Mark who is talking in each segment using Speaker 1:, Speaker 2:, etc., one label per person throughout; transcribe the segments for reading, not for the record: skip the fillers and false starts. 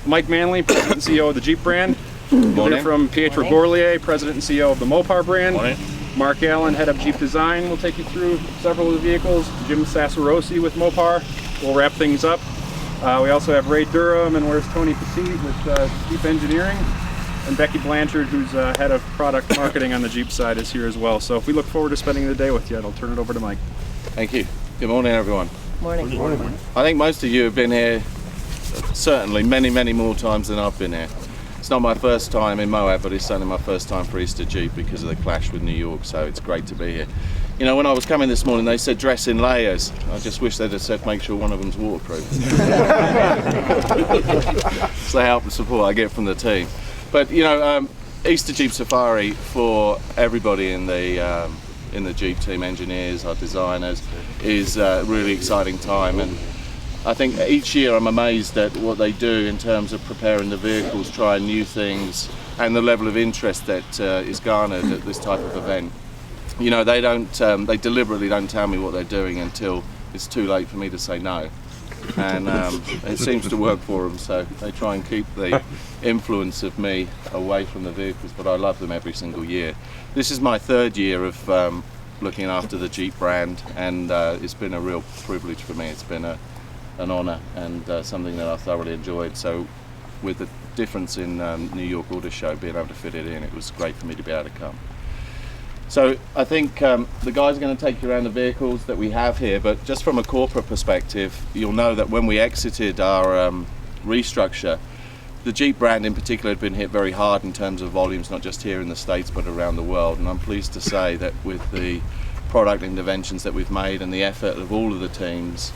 Speaker 1: Mike Manley, President and CEO of the Jeep brand. We'll hear from Pietro Gorlier, President and CEO of the Mopar brand.
Speaker 2: Morning.
Speaker 1: Mark Allen, Head of Jeep Design, will take you through several of the vehicles. Jim Sassarosi with Mopar will wrap things up. We also have Ray Durham, and where's Tony Petit with Jeep Engineering. And Becky Blanchard, who's Head of Product Marketing on the Jeep side, is here as well. So if we look forward to spending the day with you, I'll turn it over to Mike.
Speaker 2: Thank you. Good morning, everyone.
Speaker 3: Morning.
Speaker 4: Good morning.
Speaker 2: I think most of you have been here certainly many more times than I've been here. It's not my first time in Moab, but it's certainly my first time for Easter Jeep because of the clash with New York, so it's great to be here. You know, when I was coming this morning, they said dress in layers. I just wish they'd have said make sure one of them's waterproof. It's the help and support I get from the team. But you know, Easter Jeep Safari for everybody in the Jeep team, engineers, our designers, is a really exciting time. And I think each year I'm amazed at what they do in terms of preparing the vehicles, trying new things, and the level of interest that is garnered at this type of event. You know, they deliberately don't tell me what they're doing until it's too late for me to say no. And it seems to work for them, so they try and keep the influence of me away from the vehicles, but I love them every single year. This is my third year of looking after the Jeep brand, and it's been a real privilege for me. It's been an honour and something that I thoroughly enjoyed. So with the difference in New York Auto Show, being able to fit it in, it was great for me to be able to come. So I think the guys are going to take you around the vehicles that we have here, but just from a corporate perspective, you'll know that when we exited our restructure, the Jeep brand in particular had been hit very hard in terms of volumes, not just here in the States but around the world. And I'm pleased to say that with the product interventions that we've made and the effort of all of the teams,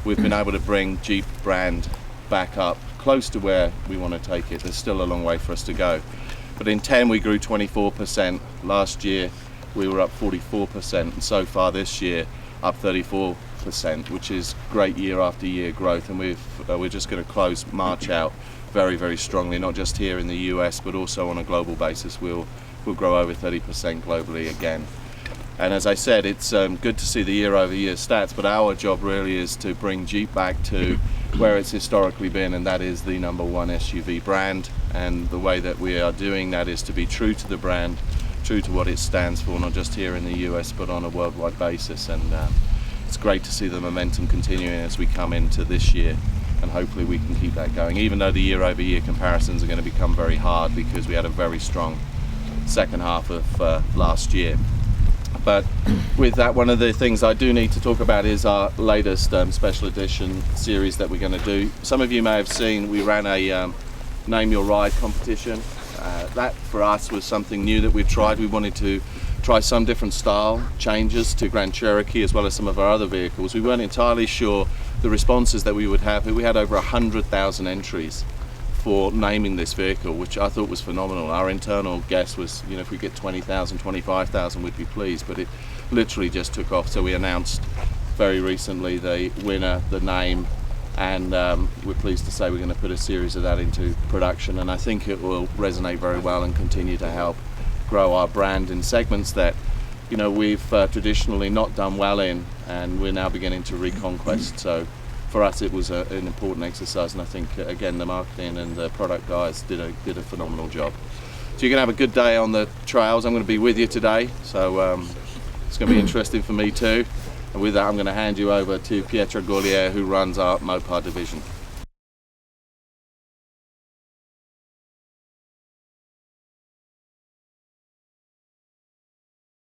Speaker 2: we've been able to bring Jeep brand back up close to where we want to take it. There's still a long way for us to go. But in 10 we grew 24%. Last year we were up 44%, and so far this year up 34%, which is great year after year growth. And we're just going to close March out very strongly, not just here in the US but also on a global basis. We'll grow over 30% globally again. And as I said, it's good to see the year-over-year stats, but our job really is to bring Jeep back to where it's historically been, and that is the #1 SUV brand. And the way that we are doing that is to be true to the brand, true to what it stands for, not just here in the US but on a worldwide basis. And it's great to see the momentum continuing as we come into this year, and hopefully we can keep that going, even though the year-over-year comparisons are going to become very hard because we had a very strong second half of last year. But with that, one of the things I do need to talk about is our latest special edition series that we're going to do. Some of you may have seen we ran a Name Your Ride competition. That for us was something new that we tried. We wanted to try some different style changes to Grand Cherokee as well as some of our other vehicles. We weren't entirely sure the responses that we would have, but we had over 100,000 entries for naming this vehicle, which I thought was phenomenal. Our internal guess was, you know, if we get 20,000, 25,000, we'd be pleased, but it literally just took off. So we announced very recently the winner, the name, and we're pleased to say we're going to put a series of that into production, and I think it will resonate very well and continue to help grow our brand in segments that, you know, we've traditionally not done well in, and we're now beginning to reconquest. So for us it was an important exercise, and I think again the marketing and the product guys did a phenomenal job. So you're going to have a good day on the trails. I'm going to be with you today, so it's going to be interesting for me too. And with that I'm going to hand you over to Pietro Gorlier, who runs our Mopar division.